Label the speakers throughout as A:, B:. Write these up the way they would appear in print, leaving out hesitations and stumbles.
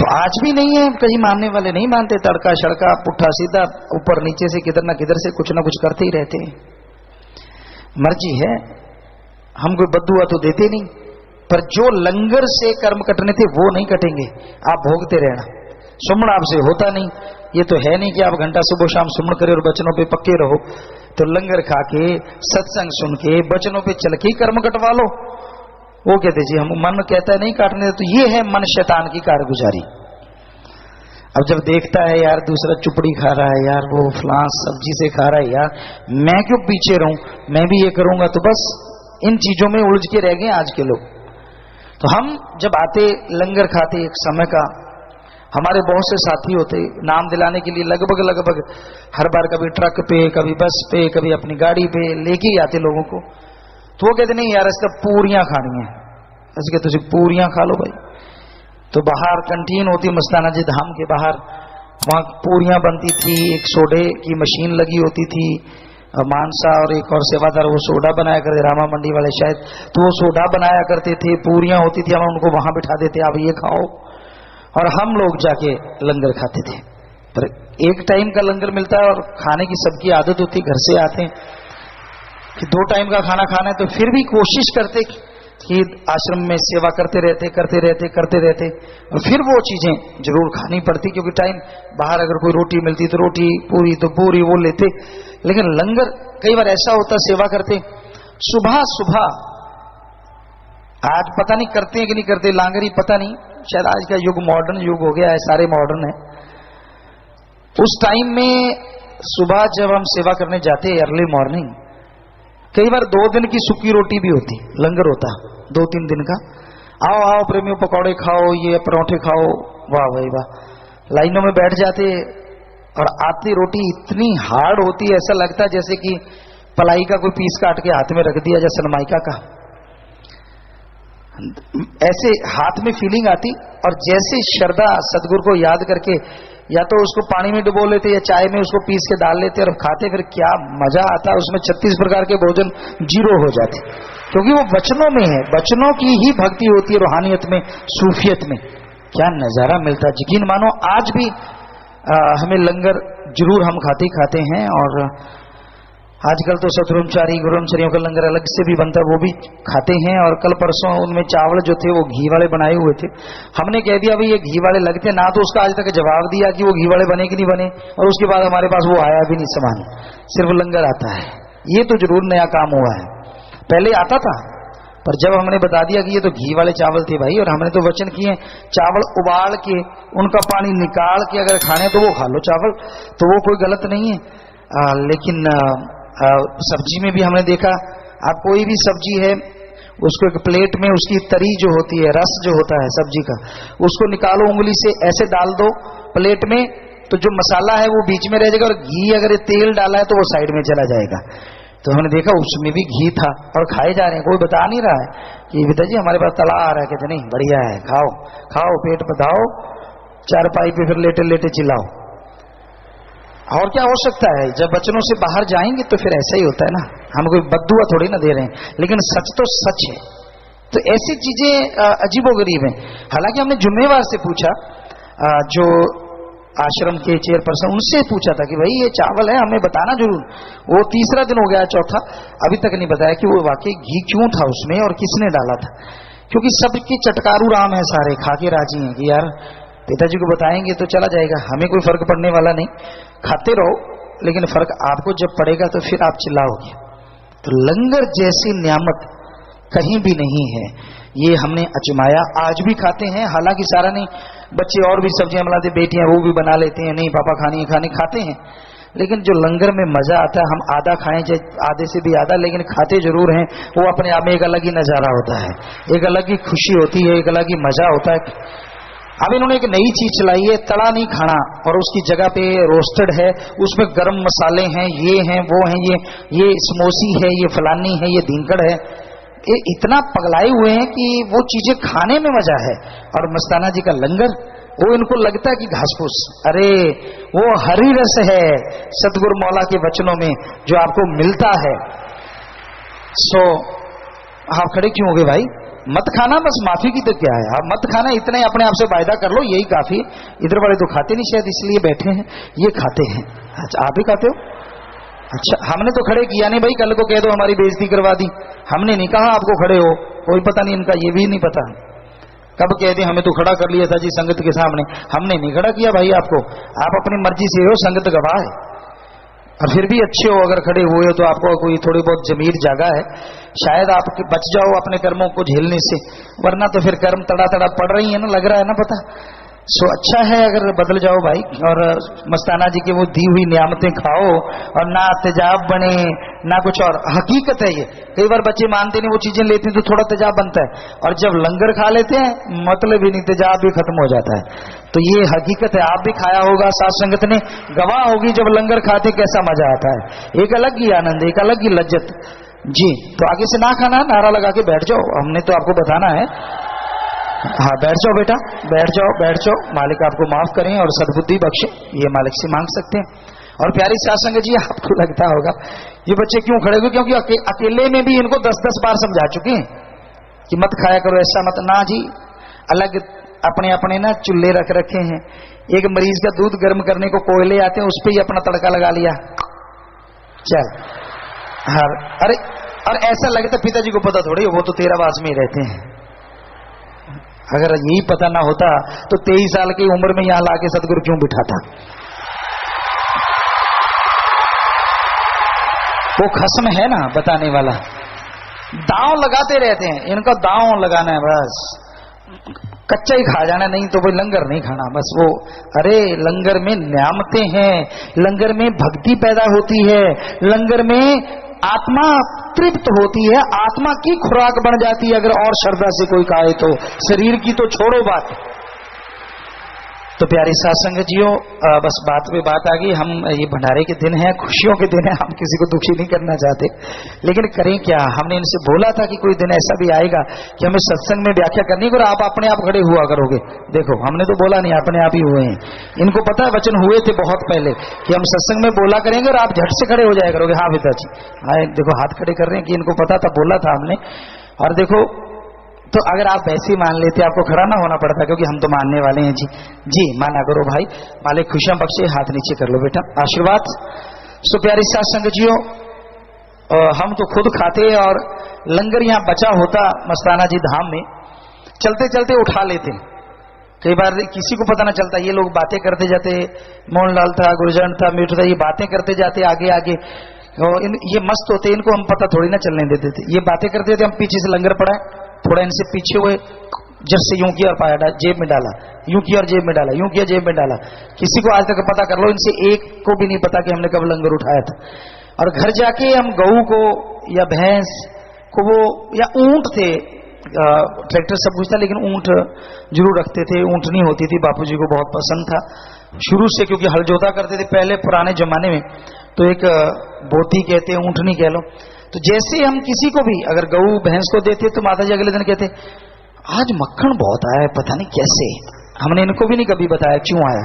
A: तो आज भी नहीं है, कहीं मानने वाले नहीं मानते, तड़का शड़का पुट्ठा सीधा ऊपर नीचे से किधर ना किधर से कुछ ना कुछ करते ही रहते हैं। मर्जी है, हम कोई बद्दुआ तो देते नहीं, पर जो लंगर से कर्म कटने थे वो नहीं कटेंगे, आप भोगते रहना। सुमण आपसे होता नहीं, ये तो है नहीं कि आप घंटा सुबह शाम सुमण करे और बचनों पे पक्के रहो। तो लंगर खा के सत्संग सुन के बचनों पे चल के कर्म कटवा लो। वो कहते जी हम मन कहता है नहीं काटने, तो ये है मन शैतान की कारगुजारी। अब जब देखता है यार दूसरा चुपड़ी खा रहा है, यार वो फलां सब्जी से खा रहा है, यार मैं क्यों पीछे रहूं, मैं भी ये करूंगा, तो बस इन चीजों में उलझ के रह गए आज के लोग। तो हम जब आते लंगर खाते, एक समय का हमारे बहुत से साथी होते, नाम दिलाने के लिए लगभग हर बार कभी ट्रक पे, कभी बस पे, कभी अपनी गाड़ी पे लेके आते लोगों को। तो वो कहते नहीं यार इसका पूरियां खानी है, ऐसे कहते तुझे पूरियां खा लो भाई। तो बाहर कैंटीन होती मस्ताना जी धाम के बाहर, वहां पूरियां बनती थी, एक सोडे की मशीन लगी होती थी, मानसा और एक और सेवादार वो सोडा बनाया करते, रामा मंडी वाले शायद, तो वो सोडा बनाया करते थे, पूरियां होती थी, हम उनको वहां बिठा देते, आप ये खाओ, और हम लोग जाके लंगर खाते थे। पर एक टाइम का लंगर मिलता है और खाने की सबकी आदत होती, घर से आते हैं कि 2 टाइम का खाना खाना है, तो फिर भी कोशिश करते कि आश्रम में सेवा करते रहते और फिर वो चीजें जरूर खानी पड़ती, क्योंकि टाइम बाहर अगर कोई रोटी मिलती तो रोटी, पूरी तो पूरी वो लेते। लेकिन लंगर कई बार ऐसा होता, सेवा करते सुबह सुबह, आज पता नहीं करते हैं कि नहीं करते लांगरी, पता नहीं, शायद आज का युग मॉडर्न युग हो गया है, सारे मॉडर्न है। उस टाइम में सुबह जब हम सेवा करने जाते अर्ली मॉर्निंग, कई बार 2 दिन की सूखी रोटी भी होती, लंगर होता 2-3 दिन का, आओ आओ प्रेमियों पकौड़े खाओ, ये परोठे खाओ, वाह भाई वाह, लाइनों में बैठ जाते। और आती रोटी इतनी हार्ड होती है, ऐसा लगता है जैसे कि पलाई का कोई पीस काट के हाथ में रख दिया, जैसे सनमाइका का, ऐसे हाथ में फीलिंग आती। और जैसे श्रद्धा सदगुरु को याद करके या तो उसको पानी में डुबो लेते या चाय में उसको पीस के डाल लेते और खाते, फिर क्या मजा आता, उसमें 36 प्रकार के भोजन जीरो हो जाते, क्योंकि वो वचनों में है, वचनों की ही भक्ति होती है, रूहानियत में, सूफियत में क्या नजारा मिलता है। यकीन मानो आज भी हमें लंगर जरूर हम खाते हैं। और आजकल तो सतब्रह्मचारी गुरुब्रह्मचारियों का लंगर अलग से भी बनता है, वो भी खाते हैं। और कल परसों उनमें चावल जो थे वो घी वाले बनाए हुए थे, हमने कह दिया भाई ये घी वाले लगते ना, तो उसका आज तक जवाब दिया कि वो घी वाले बने कि नहीं बने, और उसके बाद हमारे पास वो आया भी नहीं सामान, सिर्फ लंगर आता है। ये तो जरूर नया काम हुआ है, पहले आता था, पर जब हमने बता दिया कि ये तो घी वाले चावल थे भाई, और हमने तो वचन किए चावल उबाल के उनका पानी निकाल के अगर खाने तो वो खा लो चावल, तो वो कोई गलत नहीं है। लेकिन सब्जी में भी हमने देखा, आप कोई भी सब्जी है उसको एक प्लेट में उसकी तरी जो होती है, रस जो होता है सब्जी का, उसको निकालो उंगली से, ऐसे डाल दो प्लेट में, तो जो मसाला है वो बीच में रह जाएगा, और घी अगर तेल डाला है तो वो साइड में चला जाएगा। तो हमने देखा उसमें भी घी था और खाए जा रहे हैं, कोई बता नहीं रहा है कि पिताजी हमारे पास तला आ रहा है, कहते नहीं बढ़िया है, खाओ खाओ, पेट बधाओ, चारपाई पे फिर लेटे लेटे चिल्लाओ। और क्या हो सकता है, जब बचनों से बाहर जाएंगे तो फिर ऐसा ही होता है ना, हम कोई बद्दुआ थोड़ी ना दे रहे हैं, लेकिन सच तो सच है। तो ऐसी चीजें अजीबोगरीब हैं। हालांकि हमने जुम्मेवार से पूछा, जो आश्रम के चेयरपर्सन, उनसे पूछा था कि भाई ये चावल है हमें बताना जरूर, वो 3रा दिन हो गया, 4था अभी तक नहीं बताया कि वो वाकई घी क्यों था उसमें और किसने डाला था, क्योंकि सबके चटकारू राम है, सारे खा के राजी हैं कि यार पिताजी को बताएंगे तो चला जाएगा, हमें कोई फर्क पड़ने वाला नहीं, खाते रहो, लेकिन फर्क आपको जब पड़ेगा तो फिर आप चिल्लाओगे। तो लंगर जैसी नियामत कहीं भी नहीं है, ये हमने अजमाया, आज भी खाते हैं। हालांकि सारा नहीं, बच्चे और भी सब्जियां बनाते, बेटियां वो भी बना लेते हैं, नहीं पापा खानी है खाते हैं, लेकिन जो लंगर में मजा आता है, हम आधा खाएं चाहे आधे से भी आधा, लेकिन खाते जरूर हैं, वो अपने आप में एक अलग ही नजारा होता है, एक अलग ही खुशी होती है, एक अलग ही मजा होता है। अब इन्होंने एक नई चीज चलाई है, तला नहीं खाना, और उसकी जगह पे रोस्टेड है, उसमें गरम मसाले हैं, ये हैं वो हैं, ये समोसी है, ये फलानी है, ये धींकड़ है, ये इतना पगलाए हुए हैं कि वो चीजें खाने में मजा है। और मस्ताना जी का लंगर, वो इनको लगता है कि घास फूस, अरे वो हरी रस है सतगुरु मौला के वचनों में जो आपको मिलता है। सो आप खड़े क्यों हो गए भाई, मत खाना, बस माफी की तो क्या है, आप मत खाना, इतना ही अपने आप से वायदा कर लो, यही काफी है। इधर वाले तो खाते नहीं शायद, इसलिए बैठे हैं, ये खाते हैं। अच्छा आप ही खाते हो? अच्छा, हमने तो खड़े किया नहीं भाई, कल को कह दो हमारी बेइज्जती करवा दी। हमने नहीं कहा आपको खड़े हो, कोई पता नहीं इनका, ये भी नहीं पता कब कह दे हमें तो खड़ा कर लिया था जी संगत के सामने। हमने नहीं खड़ा किया भाई आपको, आप अपनी मर्जी से हो, संगत गवाह है। और फिर भी अच्छे हो, अगर खड़े हुए हो तो आपको कोई थोड़ी बहुत जमीर जागा है, शायद आप बच जाओ अपने कर्मों को झेलने से, वरना तो फिर कर्म तड़ा तड़ा पड़ रही है ना, लग रहा है ना पता। सो अच्छा है अगर बदल जाओ भाई, और मस्ताना जी की वो दी हुई नियामतें खाओ, और ना तेजाब बने ना कुछ। और हकीकत है ये, कई बार बच्चे मानते नहीं, वो चीजें लेते हैं तो थोड़ा तेजाब बनता है, और जब लंगर खा लेते हैं मतलब ही नहीं, तेजाब भी खत्म हो जाता है। तो ये हकीकत है, आप भी खाया होगा, साथ संगत ने गवाह होगी, जब लंगर खाते कैसा मजा आता है, एक अलग ही आनंद, एक अलग ही लज्जत जी। तो आगे से ना खाना, नारा लगा के बैठ जाओ, हमने तो आपको बताना है। हाँ बैठ जाओ बेटा, बैठ जाओ बैठ जाओ, मालिक आपको माफ करें और सद्बुद्धि बख्शे, ये मालिक से मांग सकते हैं। और प्यारी सासंग जी, आपको लगता होगा ये बच्चे क्यों खड़े हुए, क्योंकि अकेले में भी इनको 10-10 बार समझा चुके हैं कि मत खाया करो, ऐसा मत ना जी। अलग अपने अपने ना चूल्हे रख रखे हैं, एक मरीज का दूध गर्म करने को कोयले आते हैं, उस पर ही अपना तड़का लगा लिया, चल। हाँ अरे, और ऐसा लगता पिताजी को पता थोड़ी, वो तो 13 वास में ही रहते हैं। अगर यही पता ना होता तो 23 साल की उम्र में यहां लाके सदगुरु क्यों बिठाता। वो खस्म है ना बताने वाला, दांव लगाते रहते हैं, इनका दांव लगाना है बस, कच्चा ही खा जाना, नहीं तो भाई लंगर नहीं खाना बस। वो अरे लंगर में नियामतें हैं, लंगर में भक्ति पैदा होती है, लंगर में आत्मा तृप्त होती है, आत्मा की खुराक बन जाती है। अगर और श्रद्धा से कोई खाए तो, शरीर की तो छोड़ो बात। तो प्यारी सासंग जियो, बस बात पे बात आ गई, हम ये भंडारे के दिन है, खुशियों के दिन है, हम किसी को दुखी नहीं करना चाहते, लेकिन करें क्या। हमने इनसे बोला था कि कोई दिन ऐसा भी आएगा कि हमें सत्संग में व्याख्या करनी है, और आप अपने आप खड़े हुआ करोगे। देखो हमने तो बोला नहीं, अपने आप ही हुए हैं। इनको पता है वचन हुए थे बहुत पहले कि हम सत्संग में बोला करेंगे, और आप झट से खड़े हो जाया करोगे। हाँ पिताजी, हाँ देखो हाथ खड़े कर रहे हैं कि इनको पता था, बोला था हमने। और देखो तो अगर आप वैसे ही मान लेते, आपको खड़ा ना होना पड़ता, क्योंकि हम तो मानने वाले हैं जी। जी माना करो भाई, मालिक खुशियां बख्शे, हाथ नीचे कर लो बेटा, आशीर्वाद। सो प्यारी साथ संगतियों, हम तो खुद खाते, और लंगर यहाँ बचा होता मस्ताना जी धाम में, चलते चलते उठा लेते। कई बार किसी को पता ना चलता, ये लोग बातें करते जाते, मोहनलाल था, गुरजन था, मीठू था, ये बातें करते जाते आगे आगे, और ये मस्त होते, इनको हम पता थोड़ी ना चलने देते थे। ये बातें करते थे, हम पीछे से लंगर पड़ा, थोड़ा इनसे पीछे हुए, जब से यूं किया और पाया जेब में डाला, यूं किया और जेब में डाला, यूं किया जेब में डाला। किसी को आज तक पता कर लो, इनसे एक को भी नहीं पता कि हमने कब लंगर उठाया था। और घर जाके हम गऊ को या भैंस को, वो या ऊंट थे, ट्रैक्टर सब कुछ था लेकिन ऊंट जरूर रखते थे, ऊंटनी होती थी, बापूजी को बहुत पसंद था शुरू से, क्योंकि हल जोता करते थे पहले पुराने जमाने में। तो एक बोती कहते हैं, ऊंटनी कह लो। तो जैसे हम किसी को भी अगर गऊ भैंस को देते तो माता जी अगले दिन कहते आज मक्खन बहुत आया है, पता नहीं कैसे, हमने इनको भी नहीं कभी बताया क्यों आया।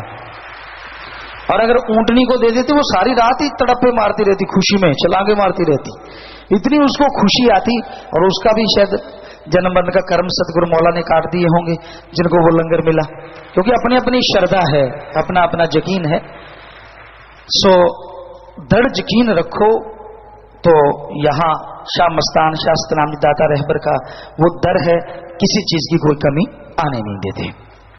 A: और अगर ऊंटनी को दे देते, वो सारी रात ही तड़पे मारती रहती, खुशी में छलांगे मारती रहती, इतनी उसको खुशी आती। और उसका भी शायद जन्म मरण का कर्म सतगुरु मौला ने काट दिए होंगे, जिनको वो लंगर मिला, क्योंकि अपनी अपनी श्रद्धा है, अपना अपना यकीन है। सो दृढ़ यकीन रखो। तो यहाँ शाह मस्तान शास्त्र नामी दाता रहबर का वो दर है, किसी चीज की कोई कमी आने नहीं देते।